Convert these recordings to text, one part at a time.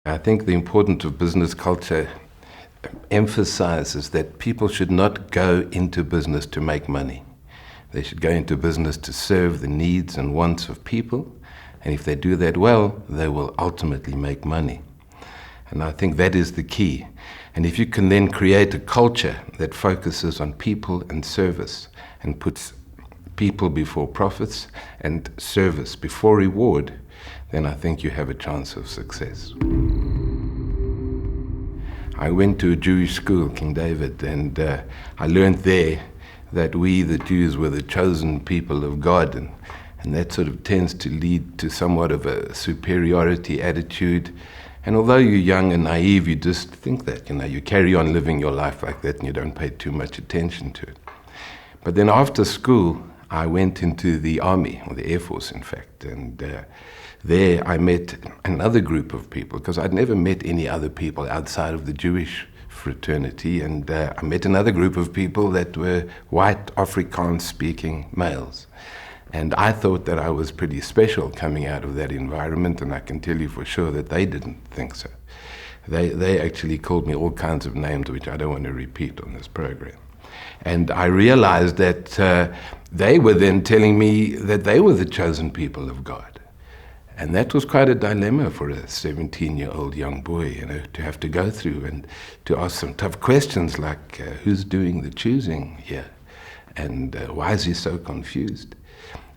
I think the importance of business culture emphasizes that people should not go into business to make money. They should go into business to serve the needs and wants of people, and if they do that well, they will ultimately make money. And I think that is the key. And if you can then create a culture that focuses on people and service and puts people before profits and service before reward, then I think you have a chance of success. I went to a Jewish school, King David, and I learned there that we, the Jews, were the chosen people of God, and that sort of tends to lead to somewhat of a superiority attitude. And although you're young and naive, you just think that, you carry on living your life like that and you don't pay too much attention to it. But then after school, I went into the Army, or the Air Force, in fact, and there I met another group of people, because I'd never met any other people outside of the Jewish fraternity, and I met another group of people that were white Afrikaans-speaking males. And I thought that I was pretty special coming out of that environment, and I can tell you for sure that they didn't think so. They actually called me all kinds of names, which I don't want to repeat on this program. And I realized that they were then telling me that they were the chosen people of God. And that was quite a dilemma for a 17-year-old young boy, to have to go through and to ask some tough questions like, who's doing the choosing here? And why is he so confused?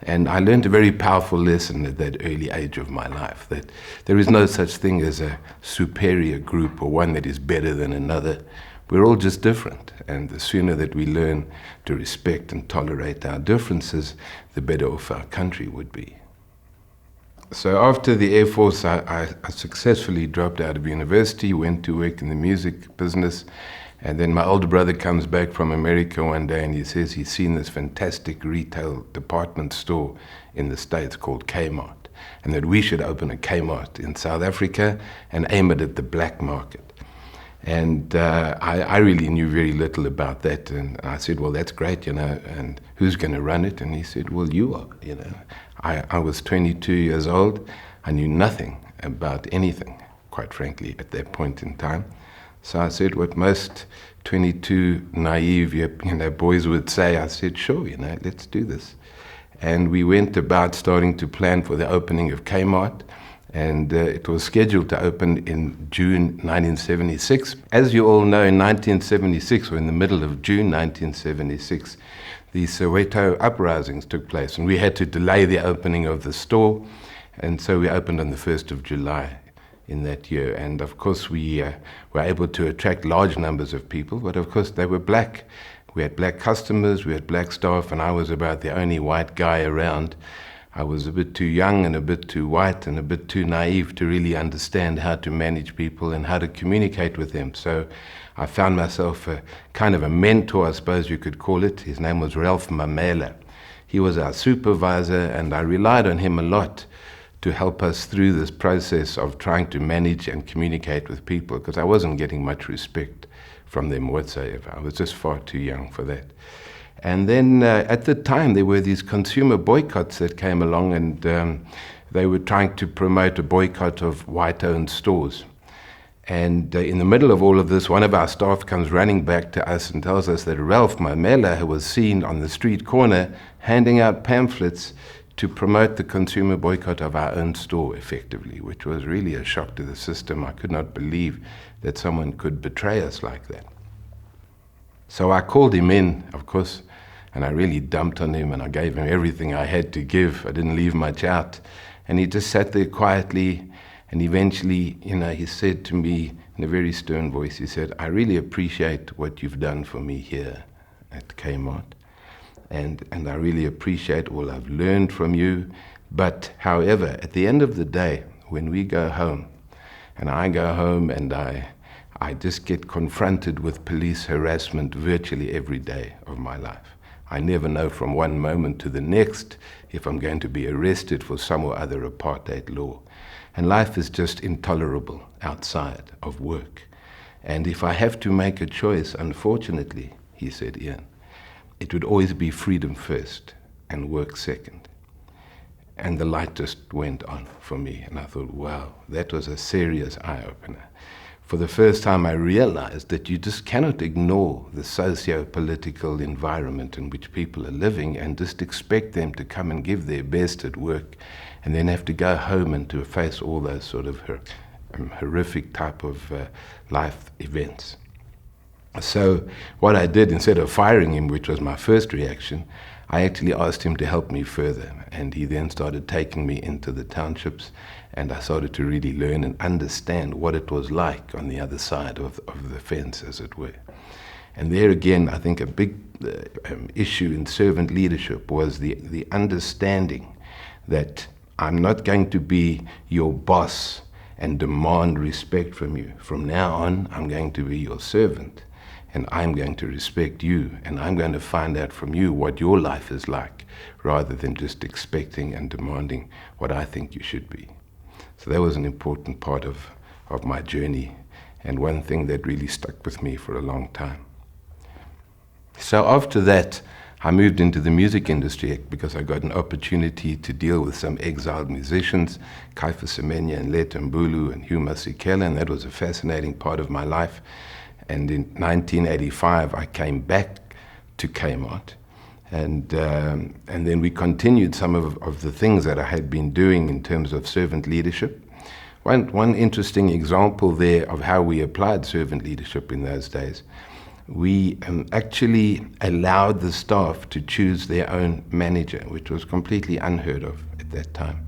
And I learned a very powerful lesson at that early age of my life, that there is no such thing as a superior group or one that is better than another. We're all just different, and the sooner that we learn to respect and tolerate our differences, the better off our country would be. So after the Air Force, I successfully dropped out of university, went to work in the music business, and then my older brother comes back from America one day and he says he's seen this fantastic retail department store in the States called Kmart, and that we should open a Kmart in South Africa and aim it at the black market. And I really knew very little about that, and I said, well, that's great, and who's going to run it? And he said, well, you are, I was 22 years old. I knew nothing about anything, quite frankly, at that point in time. So I said what most 22 naive boys would say. I said, sure, let's do this. And we went about starting to plan for the opening of Kmart, and it was scheduled to open in June 1976. As you all know, in 1976, or in the middle of June 1976, the Soweto uprisings took place, and we had to delay the opening of the store, and so we opened on the 1st of July in that year. And of course we were able to attract large numbers of people, but of course they were black. We had black customers, we had black staff, and I was about the only white guy around. I was a bit too young and a bit too white and a bit too naive to really understand how to manage people and how to communicate with them. So I found myself a kind of a mentor, I suppose you could call it. His name was Ralph Mamela. He was our supervisor, and I relied on him a lot to help us through this process of trying to manage and communicate with people, because I wasn't getting much respect from them whatsoever. I was just far too young for that. And then at the time there were these consumer boycotts that came along, and they were trying to promote a boycott of white-owned stores. And in the middle of all of this, one of our staff comes running back to us and tells us that Ralph Mamela, who was seen on the street corner handing out pamphlets to promote the consumer boycott of our own store effectively, which was really a shock to the system. I could not believe that someone could betray us like that. So I called him in, of course, and I really dumped on him, and I gave him everything I had to give. I didn't leave much out. And he just sat there quietly, and eventually, he said to me in a very stern voice, he said, I really appreciate what you've done for me here at Kmart. And I really appreciate all I've learned from you. But however, at the end of the day, when we go home, and I go home and I just get confronted with police harassment virtually every day of my life. I never know from one moment to the next if I'm going to be arrested for some or other apartheid law. And life is just intolerable outside of work. And if I have to make a choice, unfortunately, he said, Ian, it would always be freedom first and work second. And the light just went on for me. And I thought, wow, that was a serious eye-opener. For the first time, I realized that you just cannot ignore the socio-political environment in which people are living and just expect them to come and give their best at work and then have to go home and to face all those sort of horrific type of life events. So what I did, instead of firing him, which was my first reaction, I actually asked him to help me further, and he then started taking me into the townships, and I started to really learn and understand what it was like on the other side of the fence, as it were. And there again, I think a big issue in servant leadership was the understanding that I'm not going to be your boss and demand respect from you. From now on, I'm going to be your servant. And I'm going to respect you, and I'm going to find out from you what your life is like, rather than just expecting and demanding what I think you should be. So that was an important part of my journey, and one thing that really stuck with me for a long time. So after that, I moved into the music industry because I got an opportunity to deal with some exiled musicians, Kaifa Semenya and Leta Mbulu and Hugh Masekela, and that was a fascinating part of my life. And in 1985, I came back to Kmart, and then we continued some of the things that I had been doing in terms of servant leadership. One interesting example there of how we applied servant leadership in those days, we actually allowed the staff to choose their own manager, which was completely unheard of at that time.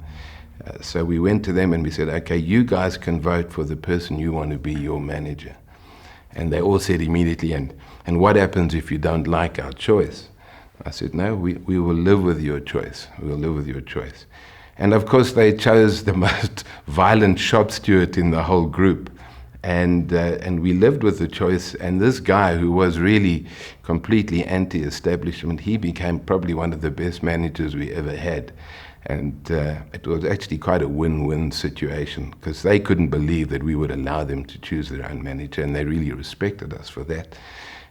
So we went to them and we said, okay, you guys can vote for the person you want to be your manager. And they all said immediately, and what happens if you don't like our choice? I said, no, we will live with your choice. We will live with your choice. And of course, they chose the most violent shop steward in the whole group. And we lived with the choice. And this guy, who was really completely anti-establishment, he became probably one of the best managers we ever had. And it was actually quite a win-win situation, because they couldn't believe that we would allow them to choose their own manager, and they really respected us for that.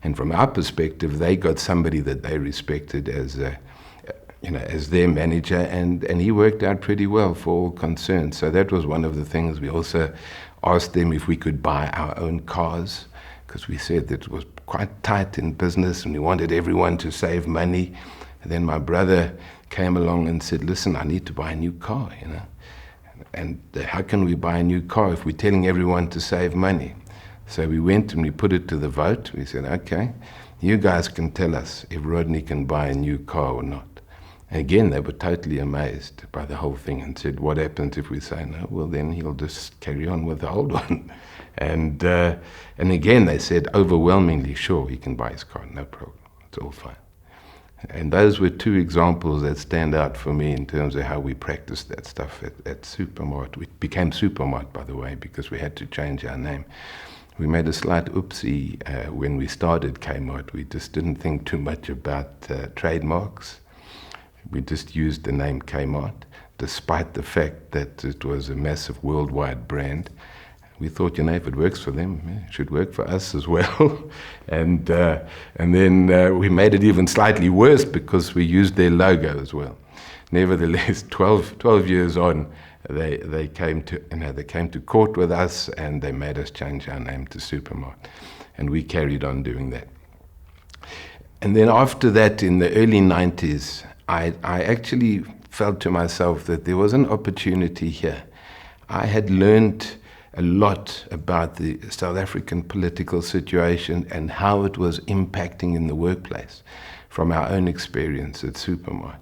And from our perspective, they got somebody that they respected as their manager, and he worked out pretty well for all concerned. So that was one of the things. We also asked them if we could buy our own cars, because we said that it was quite tight in business, and we wanted everyone to save money. And then my brother came along and said, listen, I need to buy a new car, And how can we buy a new car if we're telling everyone to save money? So we went and we put it to the vote. We said, okay, you guys can tell us if Rodney can buy a new car or not. And again, they were totally amazed by the whole thing and said, what happens if we say no? Well, then he'll just carry on with the old one. And again, they said overwhelmingly, sure, he can buy his car, no problem, it's all fine. And those were two examples that stand out for me in terms of how we practiced that stuff at Supermart. We became Supermart, by the way, because we had to change our name. We made a slight oopsie when we started Kmart. We just didn't think too much about trademarks. We just used the name Kmart, despite the fact that it was a massive worldwide brand. We thought, if it works for them, it should work for us as well. and then we made it even slightly worse because we used their logo as well. Nevertheless, 12 years on, they came to court with us, and they made us change our name to Supermart, and we carried on doing that. And then after that, in the early 90s, I actually felt to myself that there was an opportunity here. I had learned a lot about the South African political situation and how it was impacting in the workplace from our own experience at Supermart.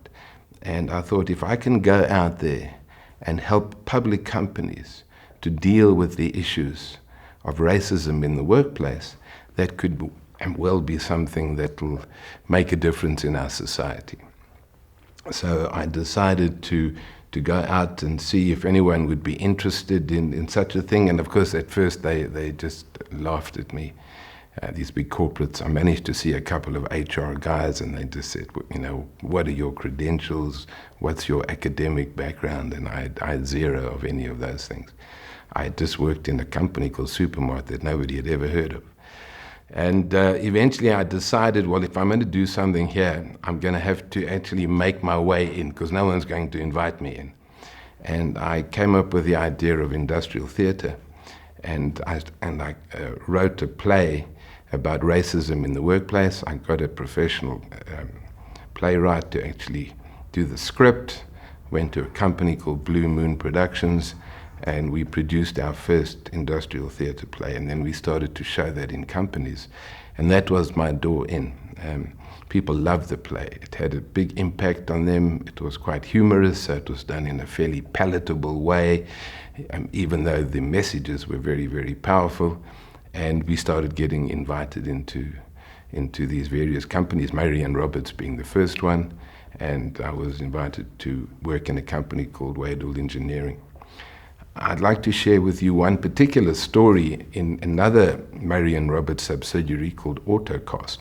And I thought, if I can go out there and help public companies to deal with the issues of racism in the workplace, that could well be something that will make a difference in our society. So I decided to go out and see if anyone would be interested in such a thing. And of course, at first, they just laughed at me. These big corporates, I managed to see a couple of HR guys, and they just said, what are your credentials? What's your academic background? And I had zero of any of those things. I had just worked in a company called Supermart that nobody had ever heard of. And eventually I decided, well, if I'm going to do something here, I'm going to have to actually make my way in, because no one's going to invite me in. And I came up with the idea of industrial theatre. And I wrote a play about racism in the workplace. I got a professional playwright to actually do the script, went to a company called Blue Moon Productions, and we produced our first industrial theatre play, and then we started to show that in companies. And that was my door in. People loved the play. It had a big impact on them. It was quite humorous, so it was done in a fairly palatable way, even though the messages were very, very powerful. And we started getting invited into these various companies, Marian Roberts being the first one, and I was invited to work in a company called Wadle Engineering. I'd like to share with you one particular story in another Marian Roberts subsidiary called Autocast.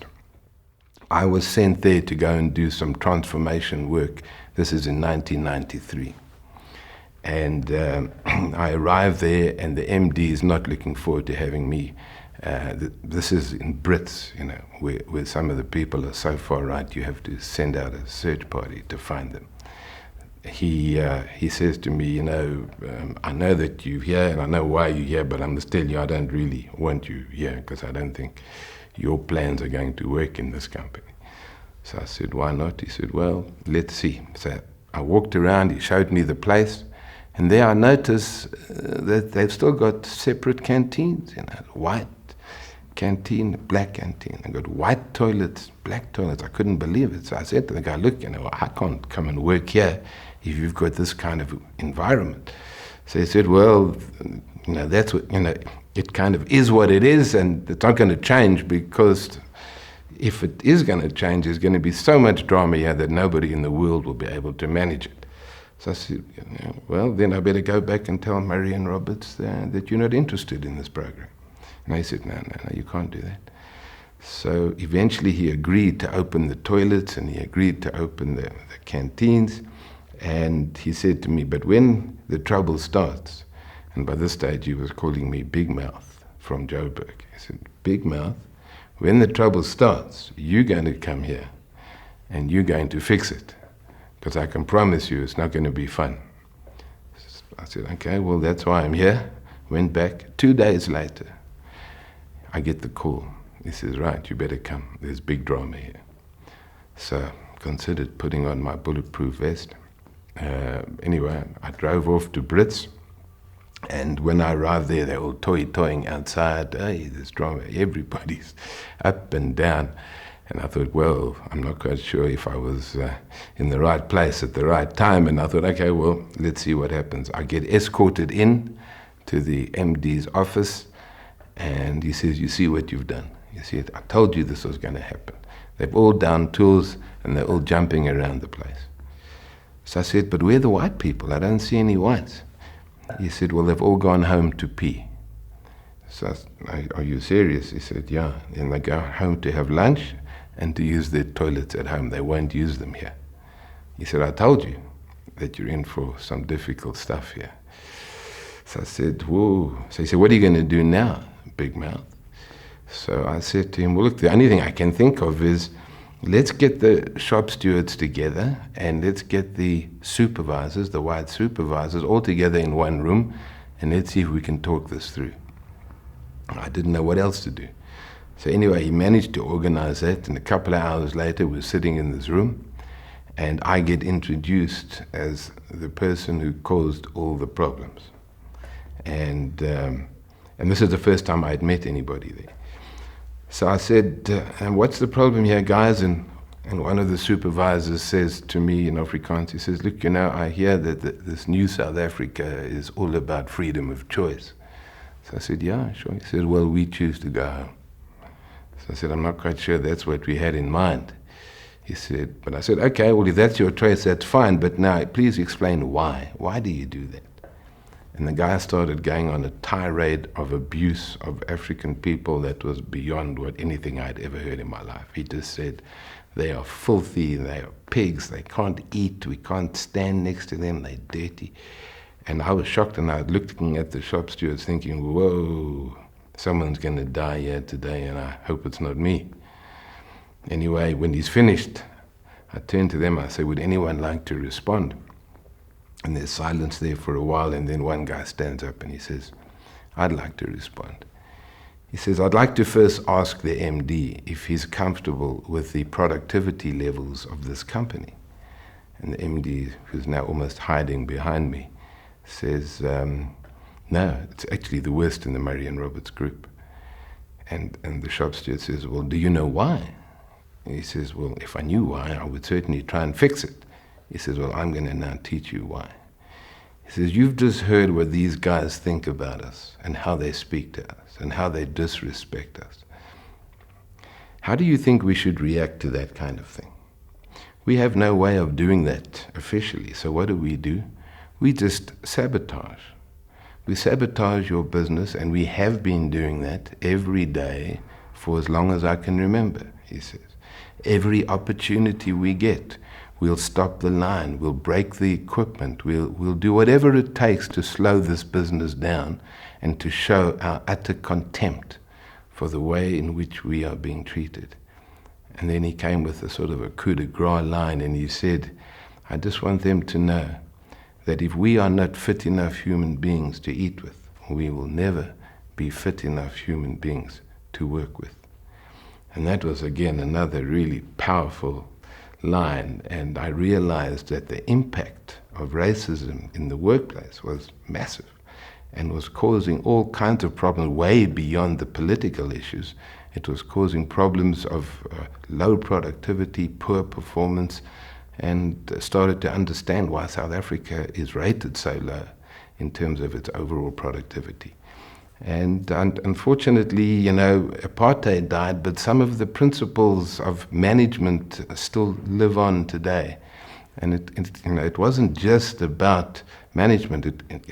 I was sent there to go and do some transformation work. This is in 1993. And I arrived there, and the MD is not looking forward to having me. This is in Brits, you know, where some of the people are so far right, you have to send out a search party to find them. He says to me, you know, I know that you're here, and I know why you're here, but I must tell you, I don't really want you here, because I don't think your plans are going to work in this company. So I said, why not? He said, well, let's see. So I walked around, he showed me the place, and there I noticed that they've still got separate canteens, you know, white canteen, black canteen. They've got white toilets, black toilets. I couldn't believe it. So I said to the guy, look, you know, I can't come and work here if you've got this kind of environment. So he said, well, you know, that's what, you know, it kind of is what it is, and it's not going to change, because if it is going to change, there's going to be so much drama here that nobody in the world will be able to manage it. So I said, you know, well, then I better go back and tell Marian Roberts that you're not interested in this program. And he said, no, you can't do that. So eventually he agreed to open the toilets, and he agreed to open the canteens. And he said to me, but when the trouble starts, and by this stage he was calling me Big Mouth from Joburg. He said, Big Mouth, when the trouble starts, you're going to come here and you're going to fix it, because I can promise you it's not going to be fun. I said, okay, well, that's why I'm here. Went back. 2 days later, I get the call. He says, right, you better come. There's big drama here. So I considered putting on my bulletproof vest. Anyway, I drove off to Brits. And when I arrived there, they were all toying outside. Hey, there's drama. Everybody's up and down. And I thought, well, I'm not quite sure if I was in the right place at the right time. And I thought, okay, well, let's see what happens. I get escorted in to the MD's office, and he says, you see what you've done. You see it? I told you this was going to happen. They've all down tools, and they're all jumping around the place. So I said, but where are the white people? I don't see any whites. He said, well, they've all gone home to pee. So I said, are you serious? He said, yeah. And they go home to have lunch and to use their toilets at home. They won't use them here. He said, I told you that you're in for some difficult stuff here. So I said, whoa. So he said, what are you going to do now, Big Mouth? So I said to him, well, look, the only thing I can think of is, let's get the shop stewards together, and let's get the supervisors, the white supervisors, all together in one room, and let's see if we can talk this through. I didn't know what else to do. So anyway, he managed to organize that, and a couple of hours later, we're sitting in this room, and I get introduced as the person who caused all the problems. And this is the first time I'd met anybody there. So I said, and what's the problem here, guys? And one of the supervisors says to me in Afrikaans, he says, look, you know, I hear that this new South Africa is all about freedom of choice. So I said, yeah, sure. He said, well, we choose to go home. So I said, I'm not quite sure that's what we had in mind. He said, but I said, okay, well, if that's your choice, that's fine, but now please explain why. Why do you do that? And the guy started going on a tirade of abuse of African people that was beyond what anything I'd ever heard in my life. He just said, they are filthy, they are pigs, they can't eat, we can't stand next to them, they're dirty. And I was shocked, and I was looking at the shop stewards thinking, whoa, someone's going to die here today, and I hope it's not me. Anyway, when he's finished, I turned to them, I said, would anyone like to respond? And there's silence there for a while, and then one guy stands up and he says, I'd like to respond. He says, I'd like to first ask the MD if he's comfortable with the productivity levels of this company. And the MD, who's now almost hiding behind me, says, no, it's actually the worst in the Marian Roberts group. And the shop steward says, well, do you know why? And he says, well, if I knew why, I would certainly try and fix it. He says, well, I'm going to now teach you why. He says, you've just heard what these guys think about us and how they speak to us and how they disrespect us. How do you think we should react to that kind of thing? We have no way of doing that officially, so what do? We just sabotage. We sabotage your business, and we have been doing that every day for as long as I can remember, he says. Every opportunity we get, we'll stop the line, we'll break the equipment, we'll do whatever it takes to slow this business down and to show our utter contempt for the way in which we are being treated. And then he came with a sort of a coup de grace line, and he said, I just want them to know that if we are not fit enough human beings to eat with, we will never be fit enough human beings to work with. And that was, again, another really powerful line, and I realized that the impact of racism in the workplace was massive and was causing all kinds of problems way beyond the political issues. It was causing problems of low productivity, poor performance, and started to understand why South Africa is rated so low in terms of its overall productivity. And unfortunately, apartheid died, but some of the principles of management still live on today. And it wasn't just about management.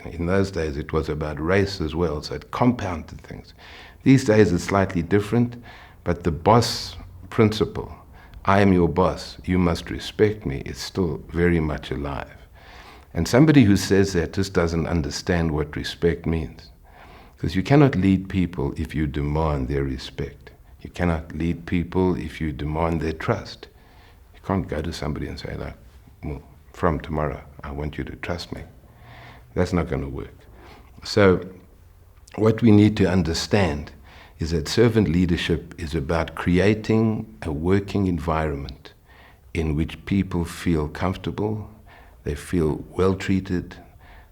In those days, it was about race as well, so it compounded things. These days, it's slightly different, but the boss principle, I am your boss, you must respect me, is still very much alive. And somebody who says that just doesn't understand what respect means. Because you cannot lead people if you demand their respect. You cannot lead people if you demand their trust. You can't go to somebody and say, like, well, from tomorrow, I want you to trust me. That's not going to work. So what we need to understand is that servant leadership is about creating a working environment in which people feel comfortable, they feel well treated,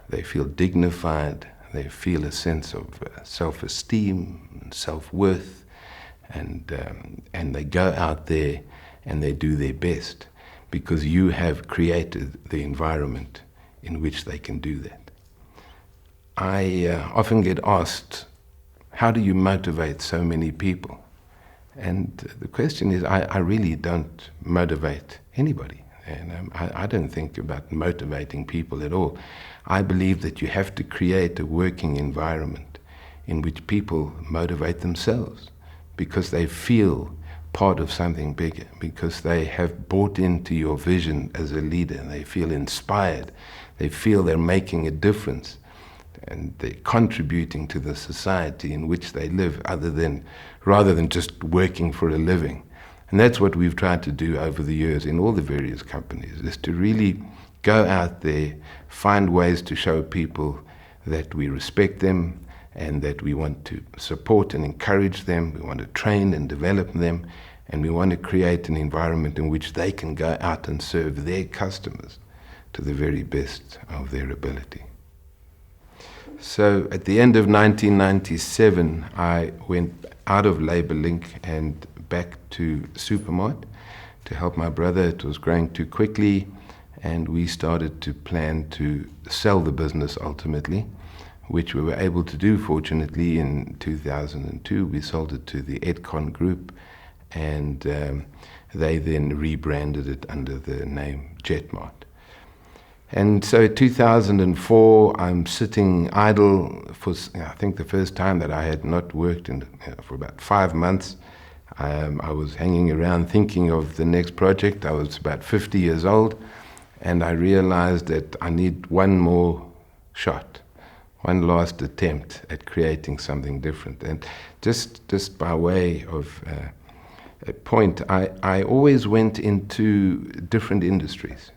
they feel dignified, they feel a sense of self-esteem, self-worth, and they go out there and they do their best because you have created the environment in which they can do that. I often get asked, how do you motivate so many people? And the question is, I really don't motivate anybody. And I don't think about motivating people at all. I believe that you have to create a working environment in which people motivate themselves because they feel part of something bigger, because they have bought into your vision as a leader. They feel inspired. They feel they're making a difference and they're contributing to the society in which they live rather than just working for a living. And that's what we've tried to do over the years in all the various companies, is to really go out there, find ways to show people that we respect them and that we want to support and encourage them, we want to train and develop them, and we want to create an environment in which they can go out and serve their customers to the very best of their ability. So at the end of 1997, I went out of Labour Link and back to Supermart to help my brother. It was growing too quickly, and we started to plan to sell the business ultimately, which we were able to do, fortunately, in 2002. We sold it to the Edcon Group, and they then rebranded it under the name Jetmart. And so in 2004, I'm sitting idle for, I think, the first time that I had not worked for about 5 months. I was hanging around thinking of the next project. I was about 50 years old, and I realized that I need one more shot, one last attempt at creating something different. And just by way of a point, I always went into different industries.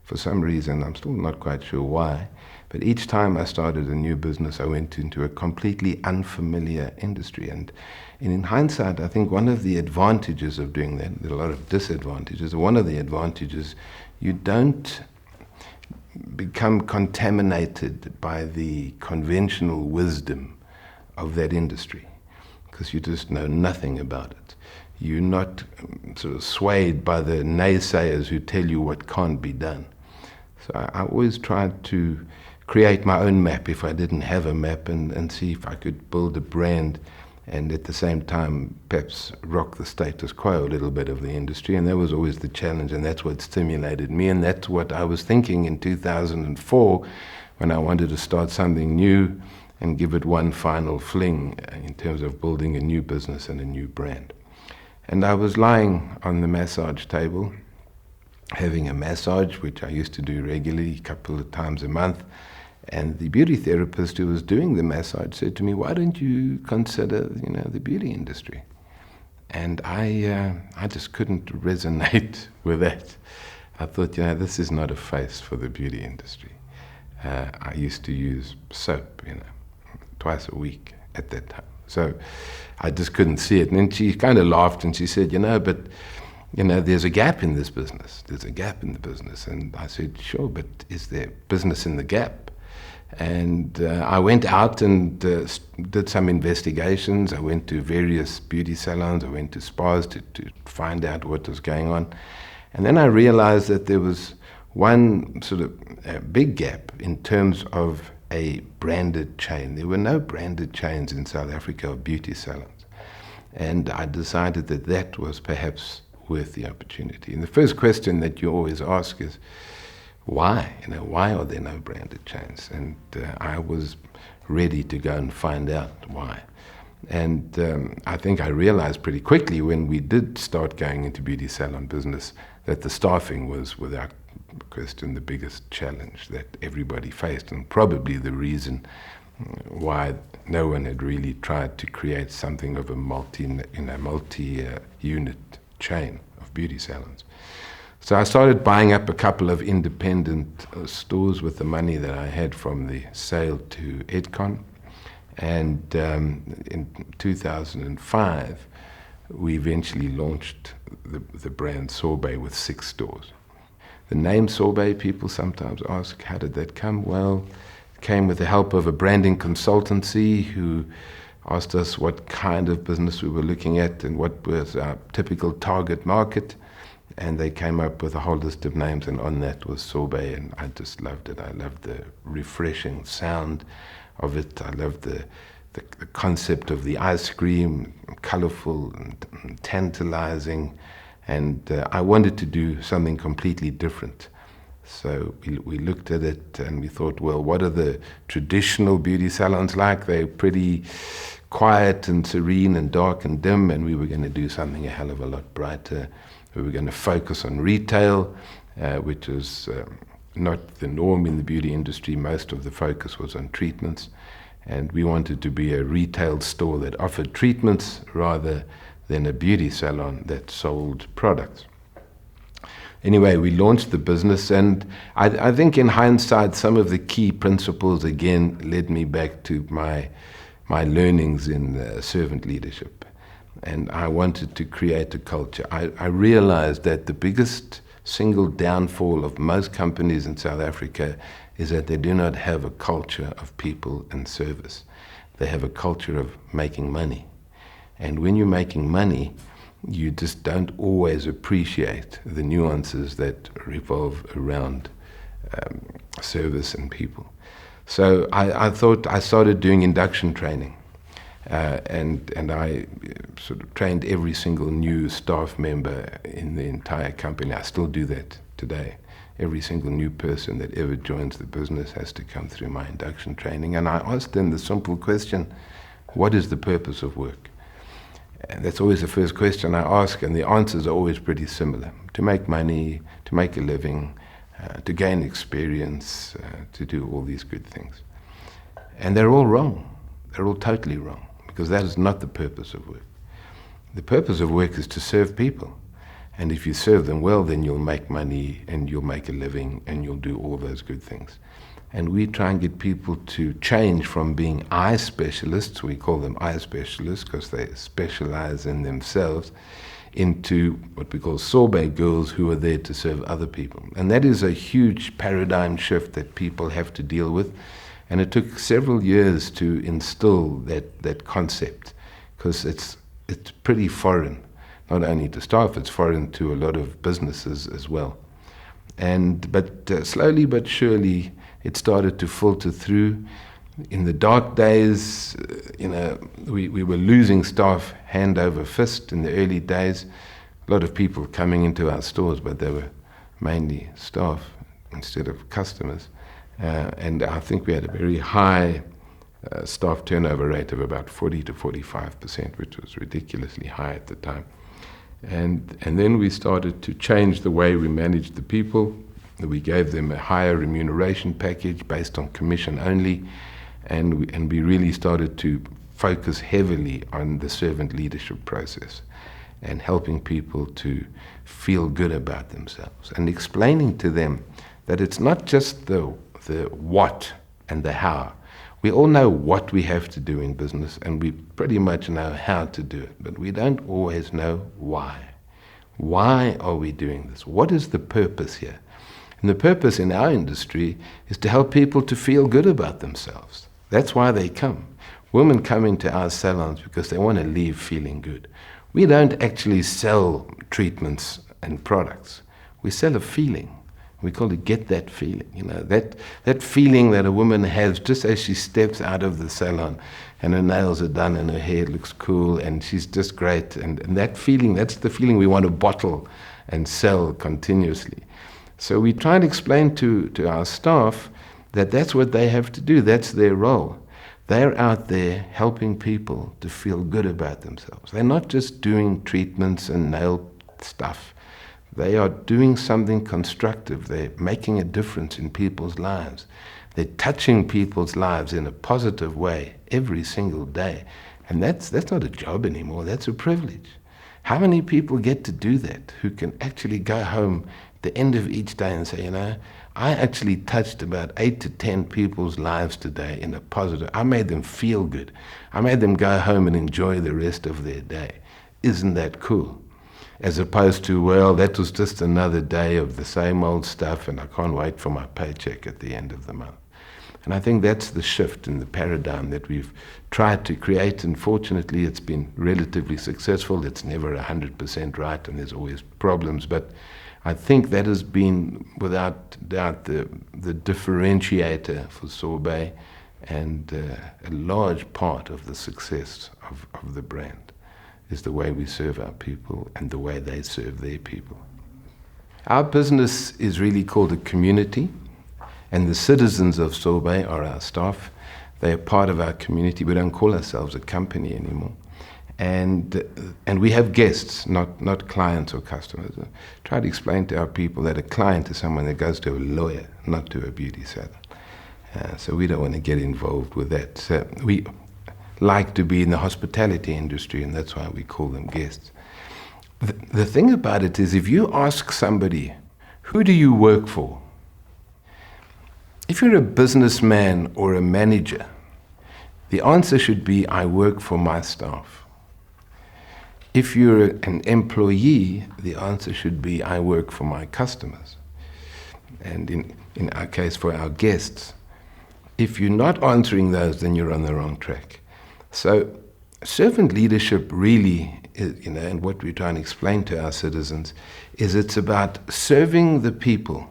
for some reason, I'm still not quite sure why, but each time I started a new business, I went into a completely unfamiliar industry. And in hindsight, I think one of the advantages of doing that, there are a lot of disadvantages. One of the advantages, you don't become contaminated by the conventional wisdom of that industry, because you just know nothing about it. You're not sort of swayed by the naysayers who tell you what can't be done. So I always tried to create my own map if I didn't have a map, and see if I could build a brand and at the same time perhaps rock the status quo a little bit of the industry. And that was always the challenge, and that's what stimulated me, and that's what I was thinking in 2004 when I wanted to start something new and give it one final fling in terms of building a new business and a new brand. And I was lying on the massage table, having a massage, which I used to do regularly, a couple of times a month. And the beauty therapist who was doing the massage said to me, "Why don't you consider, the beauty industry?" And I just couldn't resonate with that. I thought, this is not a face for the beauty industry. I used to use soap, twice a week at that time. So I just couldn't see it. And then she kind of laughed and she said, but there's a gap in this business. There's a gap in the business. And I said, sure, but is there business in the gap? And I went out and did some investigations. I went to various beauty salons. I went to spas to find out what was going on. And then I realized that there was one sort of big gap in terms of a branded chain. There were no branded chains in South Africa of beauty salons. And I decided that that was perhaps worth the opportunity. And the first question that you always ask is, why? Why are there no branded chains? And I was ready to go and find out why. And I think I realized pretty quickly when we did start going into beauty salon business that the staffing was, without question, the biggest challenge that everybody faced, and probably the reason why no one had really tried to create something of a multi-unit chain of beauty salons. So I started buying up a couple of independent stores with the money that I had from the sale to Edcon. And in 2005, we eventually launched the brand Sorbet with 6 stores. The name Sorbet, people sometimes ask, how did that come? Well, it came with the help of a branding consultancy who asked us what kind of business we were looking at and what was our typical target market. And they came up with a whole list of names, and on that was Sorbet, and I just loved it. I loved the refreshing sound of it. I loved the concept of the ice cream, colorful and tantalizing, and I wanted to do something completely different. So we looked at it and we thought, well, what are the traditional beauty salons like? They're pretty quiet and serene and dark and dim, and we were going to do something a hell of a lot brighter. We were going to focus on retail, which was not the norm in the beauty industry. Most of the focus was on treatments, and we wanted to be a retail store that offered treatments rather than a beauty salon that sold products. Anyway, we launched the business, and I think in hindsight, some of the key principles again led me back to my learnings in servant leadership. And I wanted to create a culture. I realized that the biggest single downfall of most companies in South Africa is that they do not have a culture of people and service. They have a culture of making money. And when you're making money, you just don't always appreciate the nuances that revolve around service and people. So I thought I started doing induction training. And I sort of trained every single new staff member in the entire company. I still do that today. Every single new person that ever joins the business has to come through my induction training. And I asked them the simple question, what is the purpose of work? And that's always the first question I ask, and the answers are always pretty similar. To make money, to make a living, to gain experience, to do all these good things. And they're all wrong. They're all totally wrong, because that is not the purpose of work. The purpose of work is to serve people. And if you serve them well, then you'll make money and you'll make a living and you'll do all those good things. And we try and get people to change from being eye specialists, we call them eye specialists because they specialize in themselves, into what we call sorbet girls who are there to serve other people. And that is a huge paradigm shift that people have to deal with. And it took several years to instill that concept, because it's pretty foreign. Not only to staff, it's foreign to a lot of businesses as well. But slowly but surely, it started to filter through. In the dark days, we were losing staff hand over fist in the early days. A lot of people coming into our stores, but they were mainly staff instead of customers. And I think we had a very high staff turnover rate of about 40 to 45%, which was ridiculously high at the time. And then we started to change the way we managed the people. We gave them a higher remuneration package based on commission only, and we really started to focus heavily on the servant leadership process and helping people to feel good about themselves and explaining to them that it's not just the what and the how. We all know what we have to do in business, and we pretty much know how to do it, but we don't always know why. Why are we doing this? What is the purpose here? And the purpose in our industry is to help people to feel good about themselves. That's why they come. Women come into our salons because they want to leave feeling good. We don't actually sell treatments and products. We sell a feeling. We call it get that feeling. That feeling that a woman has just as she steps out of the salon and her nails are done and her hair looks cool and she's just great. And that feeling, that's the feeling we want to bottle and sell continuously. So we try and explain to our staff that that's what they have to do. That's their role. They're out there helping people to feel good about themselves. They're not just doing treatments and nail stuff. They are doing something constructive. They're making a difference in people's lives. They're touching people's lives in a positive way every single day. And that's not a job anymore. That's a privilege. How many people get to do that who can actually go home at the end of each day and say, I actually touched about 8 to 10 people's lives today in a positive. I made them feel good. I made them go home and enjoy the rest of their day. Isn't that cool? As opposed to, well, that was just another day of the same old stuff and I can't wait for my paycheck at the end of the month. And I think that's the shift in the paradigm that we've tried to create, and fortunately it's been relatively successful. It's never 100% right and there's always problems, but I think that has been, without doubt, the differentiator for Sorbet and a large part of the success of the brand is the way we serve our people and the way they serve their people. Our business is really called a community, and the citizens of Sorbet are our staff. They are part of our community. We don't call ourselves a company anymore. And we have guests, not clients or customers. I try to explain to our people that a client is someone that goes to a lawyer, not to a beauty salon. So we don't want to get involved with that. So we like to be in the hospitality industry, and that's why we call them guests. The thing about it is, if you ask somebody, who do you work for? If you're a businessman or a manager, the answer should be, I work for my staff. If you're an employee, the answer should be, I work for my customers. And in our case, for our guests. If you're not answering those, then you're on the wrong track. So servant leadership really is, and what we try and explain to our citizens, is it's about serving the people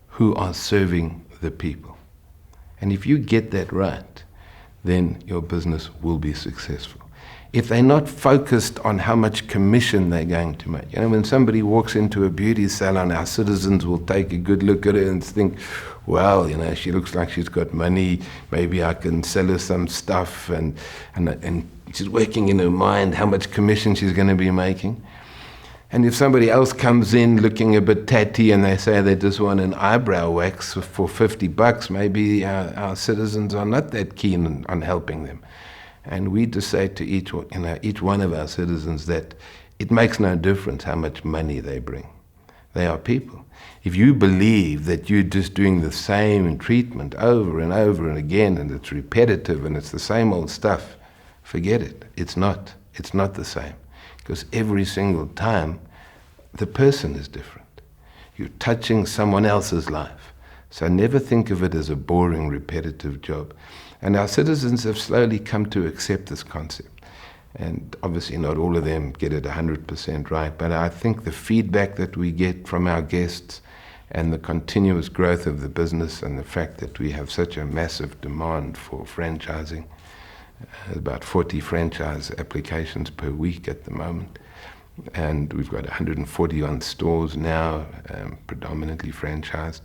who are serving the people. And if you get that right, then your business will be successful. If they're not focused on how much commission they're going to make. When somebody walks into a beauty salon, our citizens will take a good look at her and think, well, she looks like she's got money, maybe I can sell her some stuff, and she's working in her mind how much commission she's going to be making. And if somebody else comes in looking a bit tatty and they say they just want an eyebrow wax for $50, maybe our citizens are not that keen on helping them. And we just say to each one of our citizens that it makes no difference how much money they bring. They are people. If you believe that you're just doing the same treatment over and over and again, and it's repetitive and it's the same old stuff, forget it. It's not. It's not the same. Because every single time, the person is different. You're touching someone else's life. So never think of it as a boring, repetitive job. And our citizens have slowly come to accept this concept. And obviously not all of them get it 100% right, but I think the feedback that we get from our guests and the continuous growth of the business and the fact that we have such a massive demand for franchising, about 40 franchise applications per week at the moment, and we've got 141 stores now, predominantly franchised.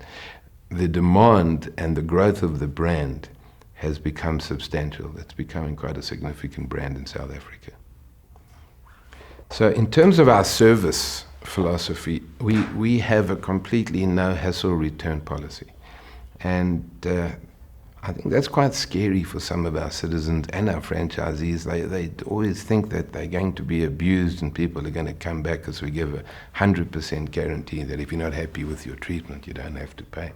The demand and the growth of the brand has become substantial. It's becoming quite a significant brand in South Africa. So in terms of our service philosophy, we have a completely no-hassle return policy. And I think that's quite scary for some of our citizens and our franchisees. They always think that they're going to be abused and people are going to come back because we give a 100% guarantee that if you're not happy with your treatment, you don't have to pay.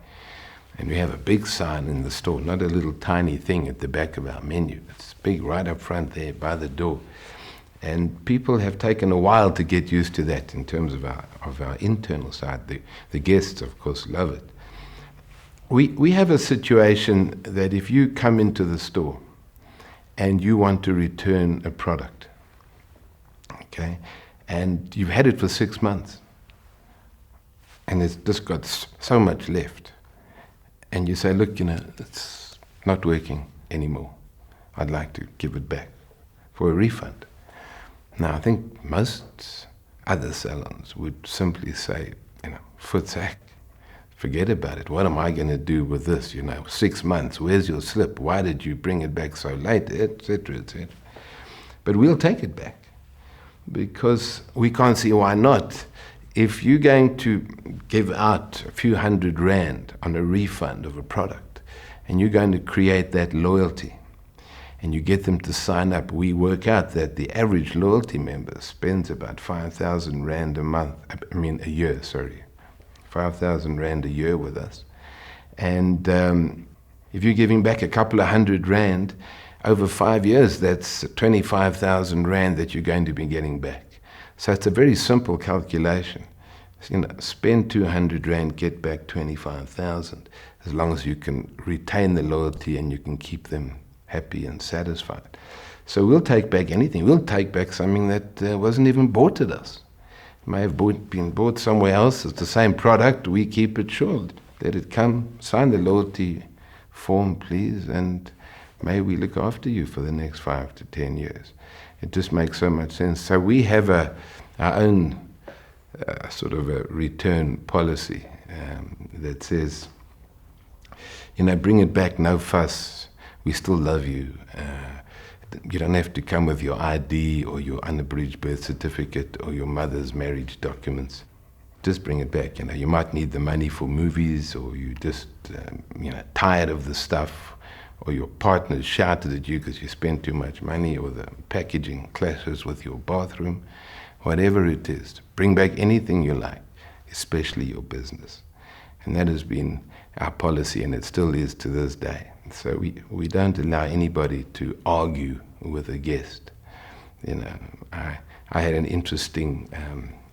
And we have a big sign in the store, not a little tiny thing at the back of our menu. It's big right up front there by the door. And people have taken a while to get used to that in terms of our internal side. The guests, of course, love it. We have a situation that if you come into the store and you want to return a product, okay, and you've had it for 6 months, and it's just got so much left, and you say, look, it's not working anymore. I'd like to give it back for a refund. Now, I think most other salons would simply say, footsack, forget about it. What am I going to do with this? 6 months, where's your slip? Why did you bring it back so late, etc., etc. But we'll take it back because we can't see why not. If you're going to give out a few R100 on a refund of a product and you're going to create that loyalty and you get them to sign up, we work out that the average loyalty member spends about 5,000 Rand a year, 5,000 Rand a year with us. And if you're giving back a couple of R100, over 5 years, that's 25,000 Rand that you're going to be getting back. So it's a very simple calculation. Spend 200 Rand, get back 25,000, as long as you can retain the loyalty and you can keep them happy and satisfied. So we'll take back anything. We'll take back something that wasn't even bought at us. It may have been bought somewhere else. It's the same product. We keep it short. Let it come. Sign the loyalty form, please, and may we look after you for the next 5 to 10 years. It just makes so much sense. So we have our own sort of a return policy that says, bring it back, no fuss. We still love you. You don't have to come with your ID or your unabridged birth certificate or your mother's marriage documents. Just bring it back. You might need the money for movies, or you just tired of the stuff, or your partner shouted at you because you spent too much money, or the packaging clashes with your bathroom. Whatever it is, bring back anything you like, especially your business. And that has been our policy, and it still is to this day. So we don't allow anybody to argue with a guest. I had an interesting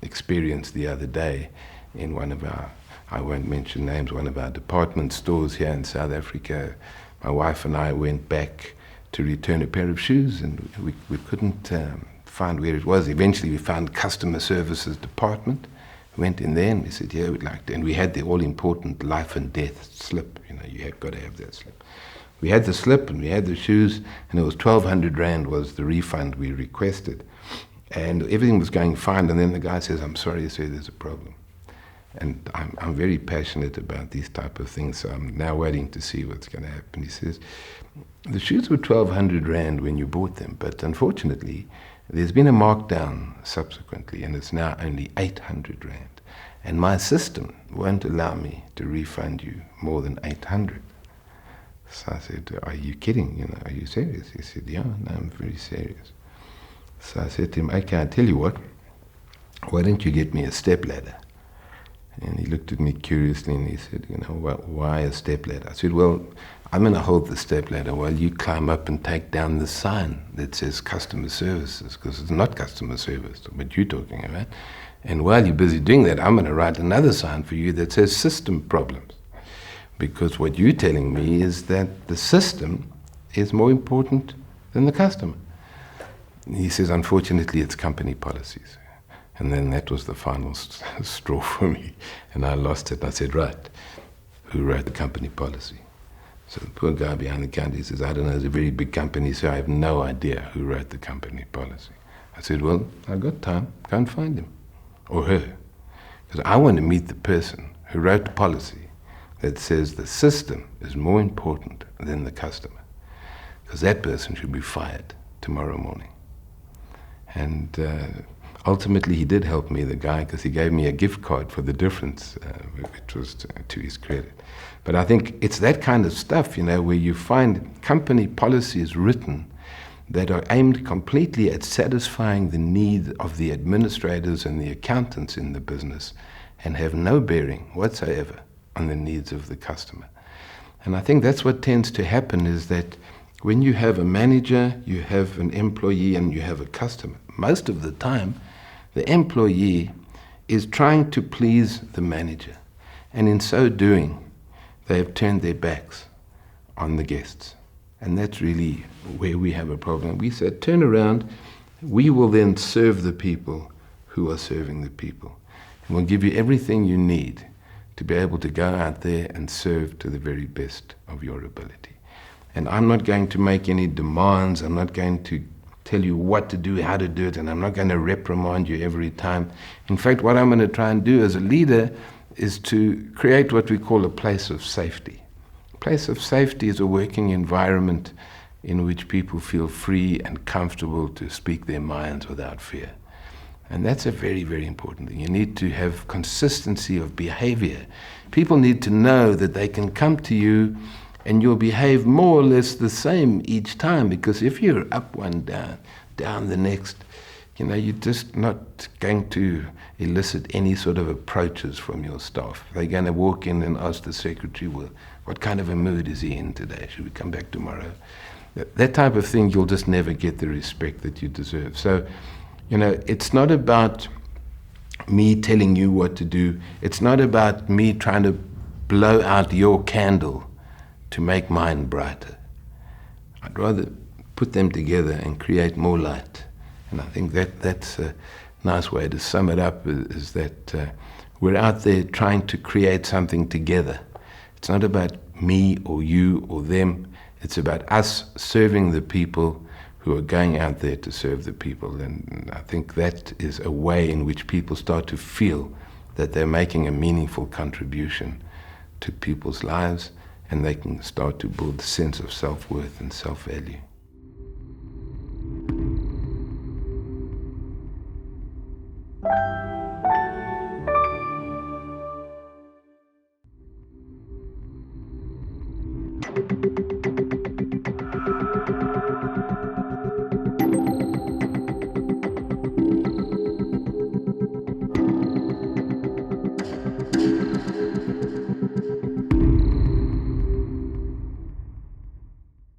experience the other day in one of our, I won't mention names, one of our department stores here in South Africa. My wife and I went back to return a pair of shoes, and we couldn't find where it was. Eventually we found customer services department. Went in there and we said, yeah, we'd like to. And we had the all-important life and death slip. You have got to have that slip. We had the slip and we had the shoes, and it was 1,200 Rand was the refund we requested. And everything was going fine, and then the guy says, I'm sorry, sir, there's a problem. And I'm very passionate about these type of things, so I'm now waiting to see what's going to happen. He says, the shoes were 1,200 Rand when you bought them, but unfortunately, there's been a markdown subsequently, and it's now only 800 Rand. And my system won't allow me to refund you more than 800. So I said, are you kidding? Are you serious? He said, yeah, no, I'm very serious. So I said to him, okay, I tell you what, why don't you get me a stepladder? And he looked at me curiously and he said, why a stepladder? I said, well, I'm going to hold the stepladder while you climb up and take down the sign that says customer services, because it's not customer service, what you're talking about. And while you're busy doing that, I'm going to write another sign for you that says system problems. Because what you're telling me is that the system is more important than the customer. And he says, unfortunately, it's company policies. And then that was the final straw for me. And I lost it. I said, right, who wrote the company policy? So the poor guy behind the counter, he says, I don't know, it's a very big company, so I have no idea who wrote the company policy. I said, well, I've got time, go and find him, or her. Because I want to meet the person who wrote the policy that says the system is more important than the customer. Because that person should be fired tomorrow morning. And ultimately, he did help me, the guy, because he gave me a gift card for the difference, which was to his credit. But I think it's that kind of stuff, where you find company policies written that are aimed completely at satisfying the need of the administrators and the accountants in the business and have no bearing whatsoever on the needs of the customer. And I think that's what tends to happen, is that when you have a manager, you have an employee, and you have a customer, most of the time, the employee is trying to please the manager. And in so doing, they have turned their backs on the guests. And that's really where we have a problem. We said, turn around, we will then serve the people who are serving the people. And we'll give you everything you need to be able to go out there and serve to the very best of your ability. And I'm not going to make any demands. I'm not going to tell you what to do, how to do it, and I'm not going to reprimand you every time. In fact, what I'm going to try and do as a leader is to create what we call a place of safety. A place of safety is a working environment in which people feel free and comfortable to speak their minds without fear. And that's a very, very important thing. You need to have consistency of behavior. People need to know that they can come to you and you'll behave more or less the same each time, because if you're up one, down the next, you're just not going to elicit any sort of approaches from your staff. They're going to walk in and ask the secretary, well, what kind of a mood is he in today? Should we come back tomorrow? That type of thing, you'll just never get the respect that you deserve. So, it's not about me telling you what to do. It's not about me trying to blow out your candle to make mine brighter. I'd rather put them together and create more light. And I think that's a nice way to sum it up, is that we're out there trying to create something together. It's not about me or you or them. It's about us serving the people who are going out there to serve the people. And I think that is a way in which people start to feel that they're making a meaningful contribution to people's lives, and they can start to build a sense of self-worth and self-value.